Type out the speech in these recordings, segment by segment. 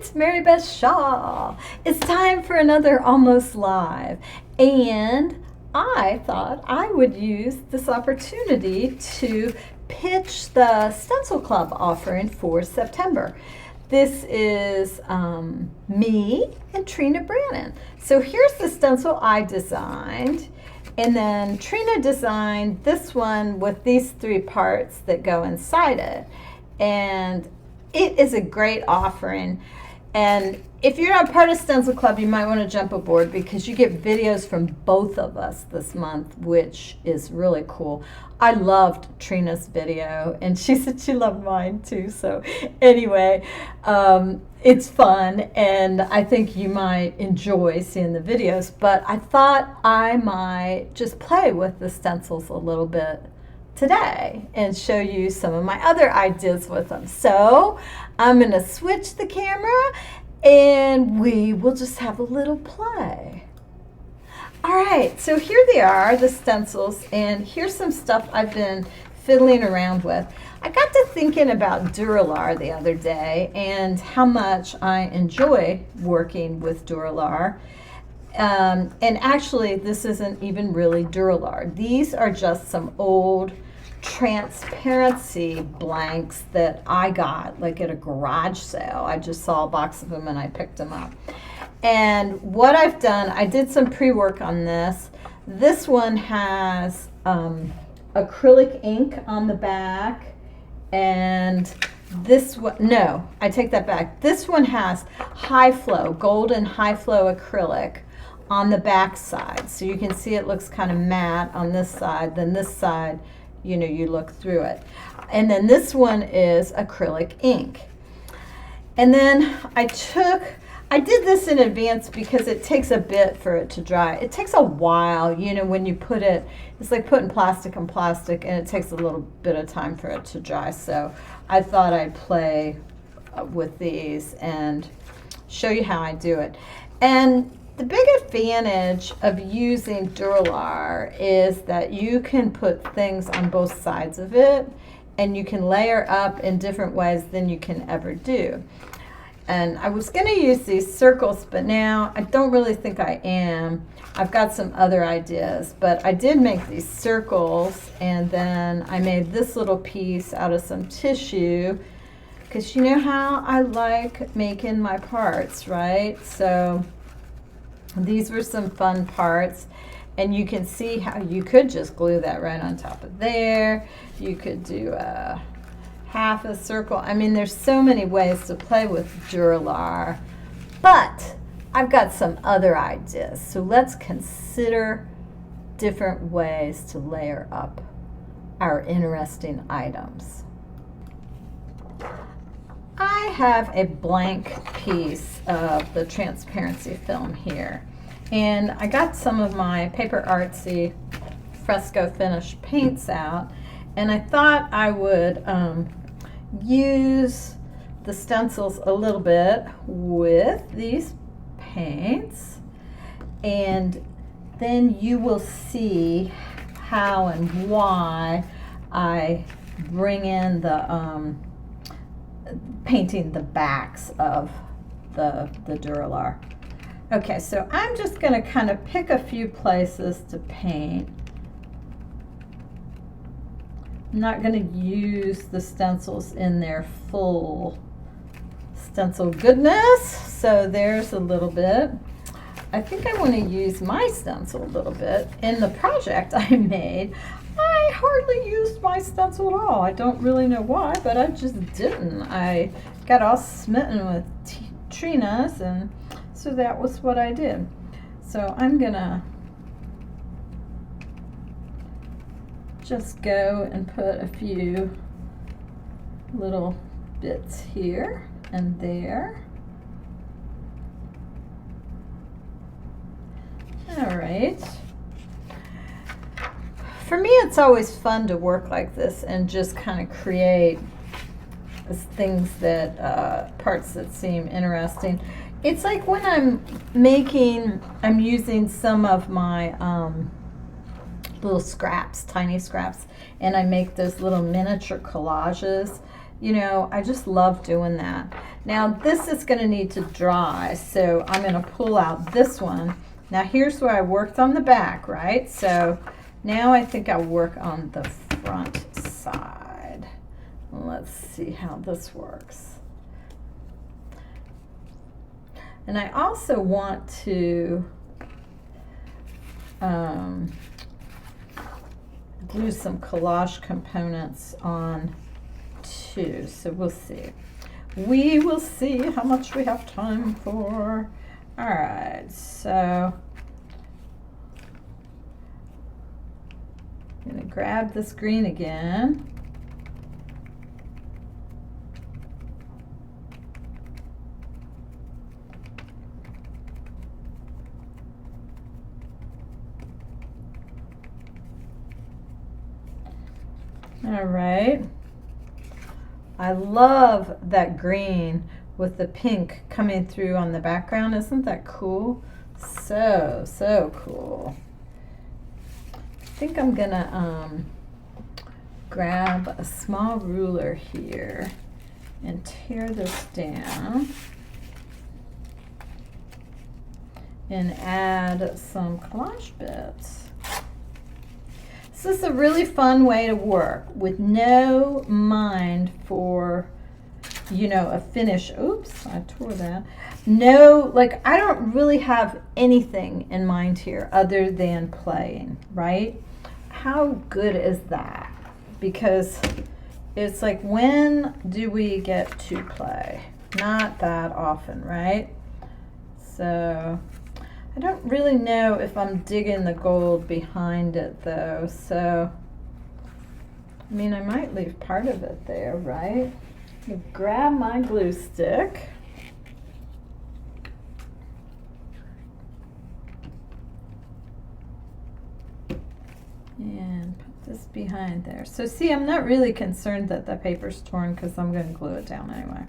it's Mary Beth Shaw. It's time for another Almost Live. And I thought I would use this opportunity to pitch the StencilClub offering for September. This is me and Trina Brannon. So here's the stencil I designed. And then Trina designed this one with these three parts that go inside it. And it is a great offering. And if you're not part of StencilClub, you might want to jump aboard because you get videos from both of us this month, which is really cool. I loved Trina's video, and she said she loved mine too. So anyway, it's fun, and I think you might enjoy seeing the videos. But I thought I might just play with the stencils a little bit today and show you some of my other ideas with them. So I'm going to switch the camera and we will just have a little play. All right, so here they are, the stencils, and here's some stuff I've been fiddling around with. I got to thinking about Duralar the other day and how much I enjoy working with Duralar. And actually, this isn't even really Duralar. These are just some old transparency blanks that I got like at a garage sale. I just saw a box of them and I picked them up. And what I've done, I did some pre-work on this. This one has acrylic ink on the back, and this one, no, I take that back. This one has high flow, golden high flow acrylic on the back side. So you can see it looks kind of matte on this side, then this side, you know, you look through it. And then this one is acrylic ink. And then I did this in advance because it takes a bit for it to dry. It takes a while, you know, when you put it, it's like putting plastic on plastic, and it takes a little bit of time for it to dry. So I thought I'd play with these and show you how I do it. And the big advantage of using Duralar is that you can put things on both sides of it, and you can layer up in different ways than you can ever do. And I was going to use these circles, but now I don't really think I am. I've got some other ideas, but I did make these circles, and then I made this little piece out of some tissue, because you know how I like making my parts, right? So these were some fun parts, and you can see how you could just glue that right on top of there. You could do a half a circle. I mean, there's so many ways to play with Duralar, but I've got some other ideas. So let's consider different ways to layer up our interesting items. I have a blank piece of the transparency film here, and I got some of my Paper Artsy fresco finish paints out, and I thought I would use the stencils a little bit with these paints, and then you will see how and why I bring in the painting the backs of the Duralar. Okay, so I'm just going to kind of pick a few places to paint. I'm not going to use the stencils in their full stencil goodness, so there's a little bit. I think I want to use my stencil a little bit. In the project I made, I hardly used my stencil at all. I don't really know why, but I just didn't. I got all smitten with Trina's, and so that was what I did. So I'm gonna just go and put a few little bits here and there. All right. For me, it's always fun to work like this and just kind of create things that, parts that seem interesting. It's like when I'm using some of my little scraps, tiny scraps, and I make those little miniature collages. You know, I just love doing that. Now this is going to need to dry, so I'm going to pull out this one. Now here's where I worked on the back, right? So now I think I'll work on the front side. Let's see how this works. And I also want to glue some collage components on too, so we'll see. We will see how much we have time for. All right, so I'm gonna grab this green again. All right. I love that green with the pink coming through on the background. Isn't that cool? So, so cool. I think I'm gonna grab a small ruler here and tear this down and add some collage bits. This is a really fun way to work with no mind for, you know, a finish. Oops, I tore that. No, like I don't really have anything in mind here other than playing, right? How good is that? Because it's like, when do we get to play? Not that often, right? So I don't really know if I'm digging the gold behind it though, so I mean, I might leave part of it there, right? I'll grab my glue stick and put this behind there. So see, I'm not really concerned that the paper's torn because I'm going to glue it down anyway.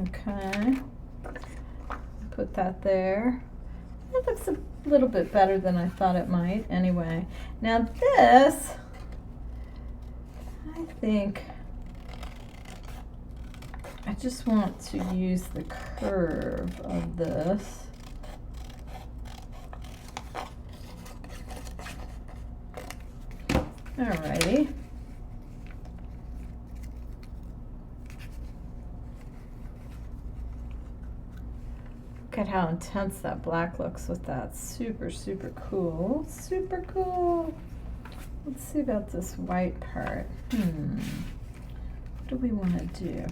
Okay, put that there. It looks a little bit better than I thought it might anyway. Now this, I think I just want to use the curve of this. Alrighty. Look at how intense that black looks with that. Super, super cool. Super cool. Let's see about this white part. What do we want to do?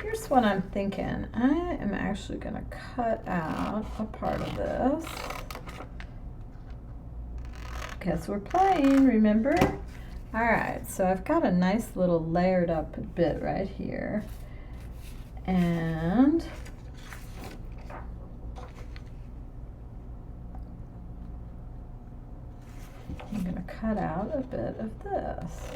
Here's what I'm thinking. I am actually going to cut out a part of this because we're playing, remember? All right, so I've got a nice little layered up bit right here. And I'm going to cut out a bit of this.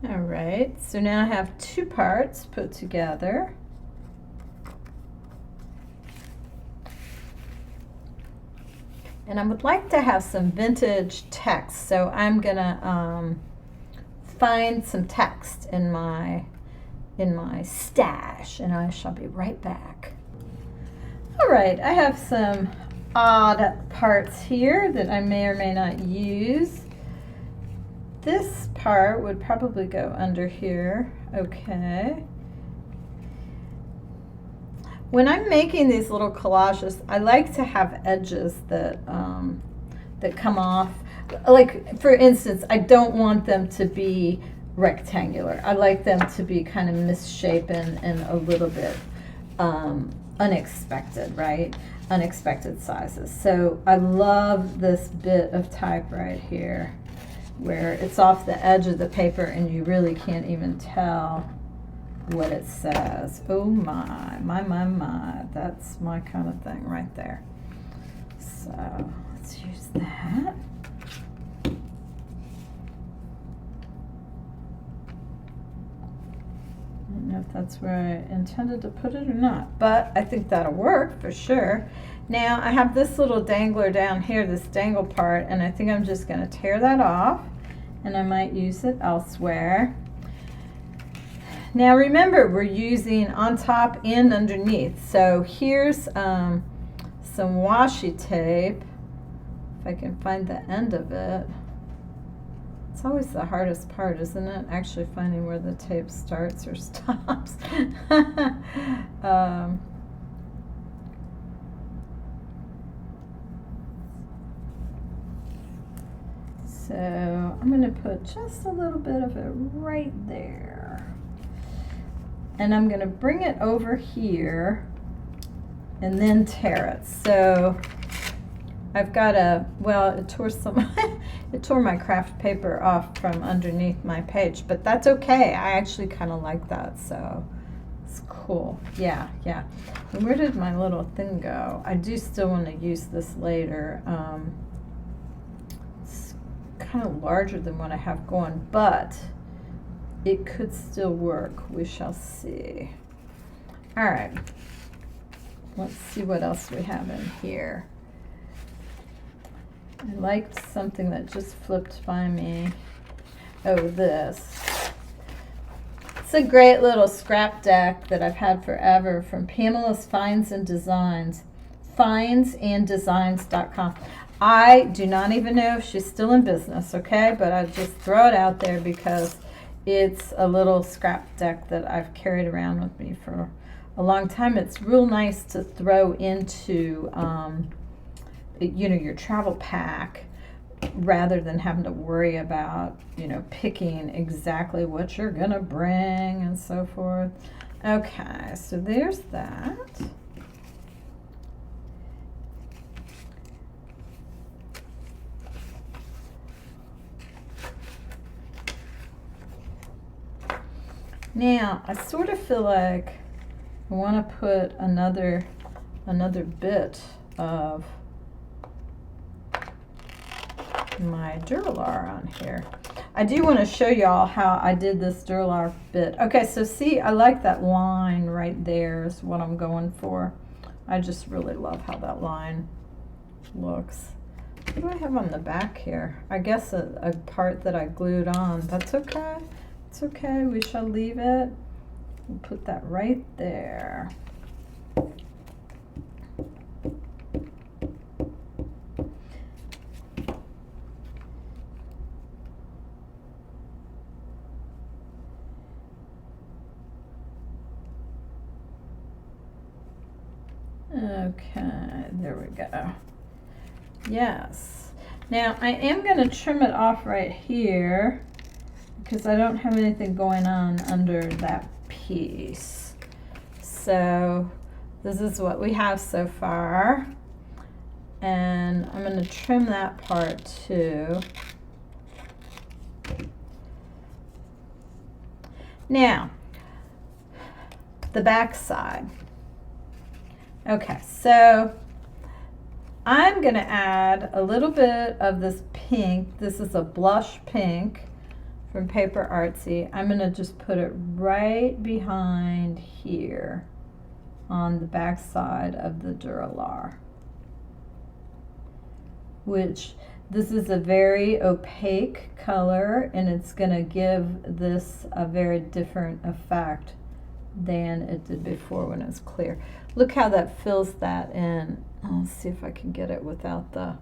All right, so now I have two parts put together. And I would like to have some vintage text, so I'm gonna find some text in my stash, and I shall be right back. All right, I have some odd parts here that I may or may not use. This part would probably go under here. Okay. When I'm making these little collages, I like to have edges that that come off. Like, for instance, I don't want them to be rectangular. I like them to be kind of misshapen and a little bit unexpected, right? Unexpected sizes. So I love this bit of type right here, where it's off the edge of the paper and you really can't even tell what it says. Oh my, that's my kind of thing right there. So let's use that. I don't know if that's where I intended to put it or not, but I think that'll work for sure. Now I have this little dangler down here, this dangle part, and I think I'm just going to tear that off, and I might use it elsewhere. Now remember, we're using on top and underneath. So here's some washi tape, if I can find the end of it. It's always the hardest part, isn't it? Actually finding where the tape starts or stops. So I'm going to put just a little bit of it right there. And I'm going to bring it over here and then tear it. So I've got it tore my craft paper off from underneath my page, but that's okay. I actually kind of like that, so it's cool. Yeah. And where did my little thing go? I do still want to use this later. It's kind of larger than what I have going, but it could still work. We shall see. All right. Let's see what else we have in here. I liked something that just flipped by me. Oh, this. It's a great little scrap deck that I've had forever from Pamela's Finds and Designs. Findsanddesigns.com. I do not even know if she's still in business, okay? But I just throw it out there because it's a little scrap deck that I've carried around with me for a long time. It's real nice to throw into your travel pack rather than having to worry about, picking exactly what you're gonna bring and so forth. Okay, so there's that. Now, I sort of feel like I want to put another bit of my Duralar on here. I do want to show y'all how I did this Duralar bit. Okay, so see, I like that line right there is what I'm going for. I just really love how that line looks. What do I have on the back here? I guess a part that I glued on. That's okay. It's okay. We shall leave it. We'll put that right there. Okay, there we go. Yes. Now I am going to trim it off right here because I don't have anything going on under that piece. So this is what we have so far. And I'm going to trim that part too. Now, the back side. Okay, so I'm going to add a little bit of this pink. This is a blush pink from Paper Artsy. I'm going to just put it right behind here on the back side of the Duralar, which this is a very opaque color, and it's going to give this a very different effect than it did before when it's clear. Look how that fills that in. I'll see if I can get it without the...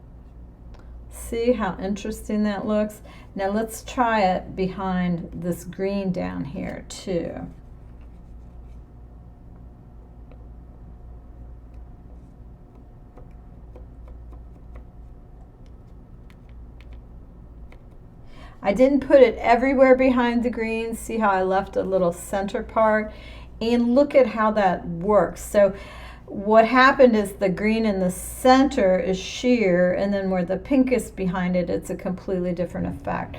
See how interesting that looks? Now let's try it behind this green down here too. I didn't put it everywhere behind the green. See how I left a little center part? And look at how that works. So what happened is the green in the center is sheer, and then where the pink is behind it, it's a completely different effect.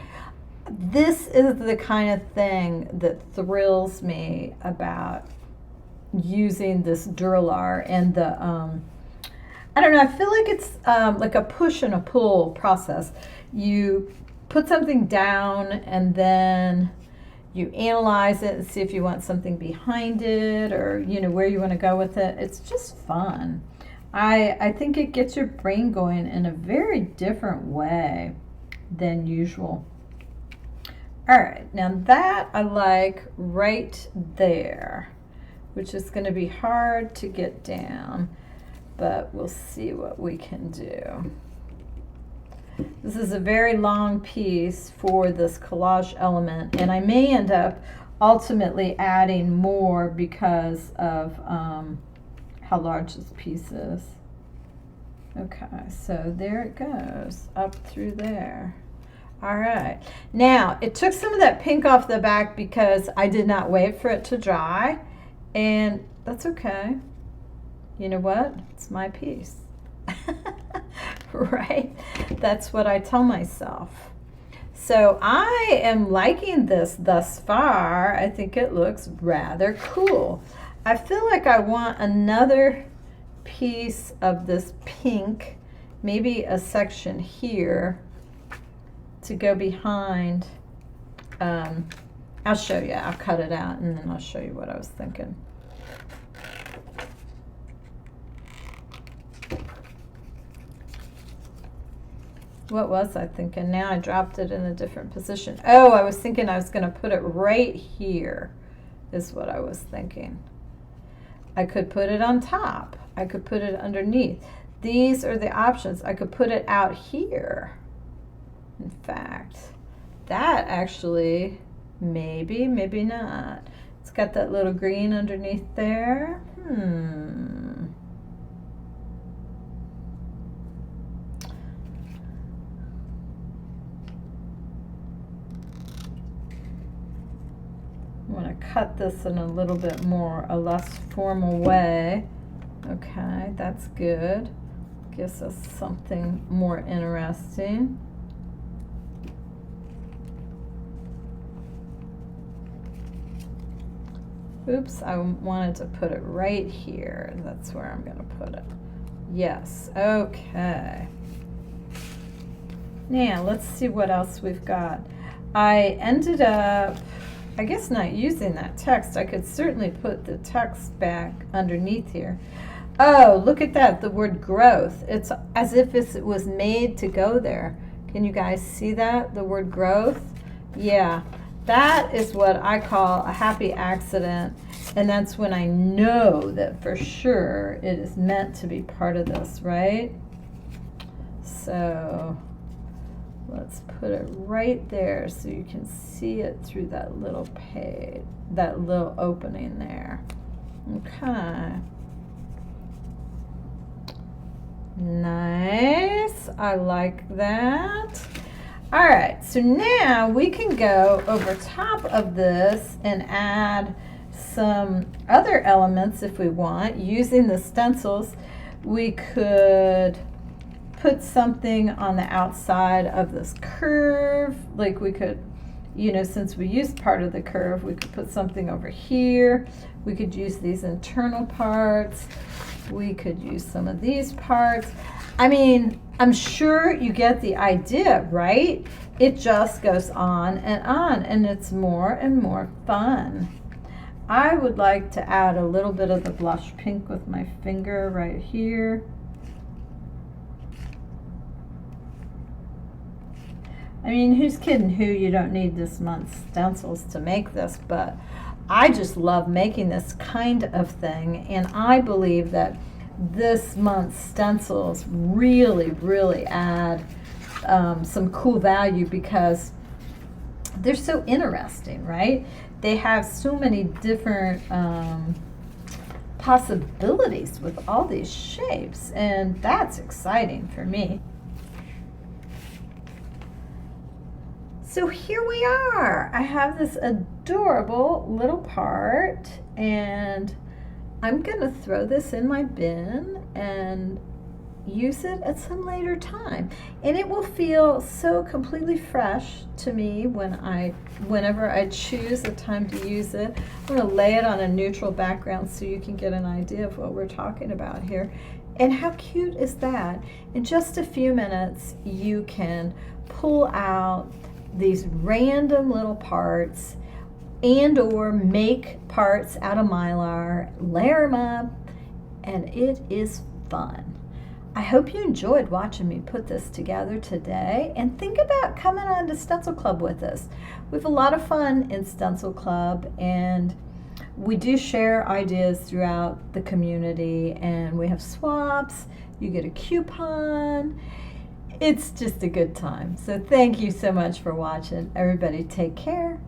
This is the kind of thing that thrills me about using this Duralar and the I don't know, I feel like it's like a push and a pull process. You put something down and then you analyze it and see if you want something behind it, or you know where you want to go with it. It's just fun. I think it gets your brain going in a very different way than usual. All right, now that I like right there, which is going to be hard to get down, but we'll see what we can do. This is a very long piece for this collage element, and I may end up ultimately adding more because of how large this piece is. Okay, so there it goes, up through there. All right, now it took some of that pink off the back because I did not wait for it to dry, and that's okay. You know what? It's my piece. Right? That's what I tell myself. So I am liking this thus far. I think it looks rather cool. I feel like I want another piece of this pink, maybe a section here to go behind. I'll show you. I'll cut it out and then I'll show you what I was thinking. What was I thinking? Now I dropped it in a different position. Oh, I was thinking I was going to put it right here is what I was thinking. I could put it on top. I could put it underneath. These are the options. I could put it out here. In fact, that actually, maybe, maybe not. It's got that little green underneath there. I'm going to cut this in a little bit more, a less formal way. Okay, that's good. Gives us something more interesting. Oops, I wanted to put it right here. That's where I'm going to put it. Yes, okay. Now, let's see what else we've got. I ended up, I guess, not using that text. I could certainly put the text back underneath here. Oh, look at that, the word growth. It's as if it was made to go there. Can you guys see that, the word growth? Yeah, that is what I call a happy accident, and that's when I know that for sure it is meant to be part of this, right? So let's put it right there so you can see it through that little page, that little opening there. Okay. Nice. I like that. All right, so now we can go over top of this and add some other elements if we want. Using the stencils, we could put something on the outside of this curve. Like we could, you know, since we used part of the curve, we could put something over here. We could use these internal parts. We could use some of these parts. I mean, I'm sure you get the idea, right? It just goes on, and it's more and more fun. I would like to add a little bit of the blush pink with my finger right here. I mean, who's kidding who? You don't need this month's stencils to make this, but I just love making this kind of thing, and I believe that this month's stencils really, really add some cool value because they're so interesting, right? They have so many different possibilities with all these shapes, and that's exciting for me. So here we are. I have this adorable little part, and I'm gonna throw this in my bin and use it at some later time. And it will feel so completely fresh to me whenever I choose a time to use it. I'm gonna lay it on a neutral background so you can get an idea of what we're talking about here. And how cute is that? In just a few minutes, you can pull out these random little parts and or make parts out of Mylar, layer them up, and it is fun. I hope you enjoyed watching me put this together today, and think about coming on to Stencil Club with us. We have a lot of fun in Stencil Club, and we do share ideas throughout the community, and we have swaps. You get a coupon. It's just a good time. So thank you so much for watching. Everybody take care.